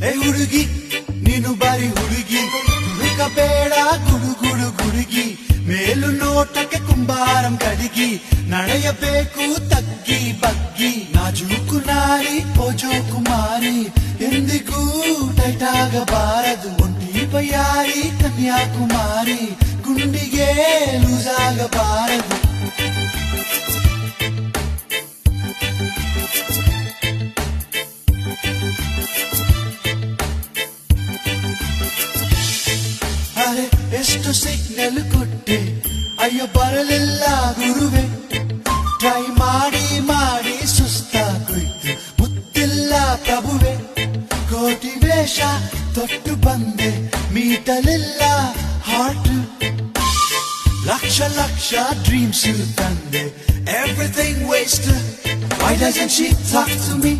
ಏ ಹುಡುಗಿ ನೀನು ಬಾರಿ ಹುಡುಗಿ, ಹುಡುಕಬೇಡ ಗುಡುಗುಡು ಗುಡುಗಿ, ಮೇಲು ನೋಟಕ್ಕೆ ಕುಂಬಾರಂ ಕಡಿಗಿ, ನಡೆಯಬೇಕು ತಗ್ಗಿ ಬಗ್ಗಿ, ನಾಜೂಕು ನಾರಿ ಓಜೋ ಕುಮಾರಿ, ಎಂದಿಗೂ ಟೈಟಾಗಬಾರದು, ಒಂಟಿ ಬಯ್ಯಾರಿ ಕನ್ಯಾಕುಮಾರಿ, ಗುಂಡಿಗೆ ಲೂಸಾಗಬಾರದು. ಅರೆ ಎಷ್ಟು ಸಿಗ್ನಲ್ ಕೊಟ್ಟೆ, ಅಯ್ಯೋ ಬರಲಿಲ್ಲ ಗುರುವೆ, ಟ್ರೈ ಮಾಡಿ ಮಾಡಿ ಸುಸ್ತಾಗೋಯ್ತು, ಮುತ್ತಿಲ್ಲ ಪ್ರಭುವೆ, ಕೋಟಿ ವೇಷ ತೊಟ್ಟು ಬಂದೆ, ಮೀಟಲಿಲ್ಲ ಹಾರ್ಟ್, ಲಕ್ಷ ಲಕ್ಷ ಡ್ರೀಮ್ಸ್ ತಂದೆ, everything waste, why doesn't she talk to me?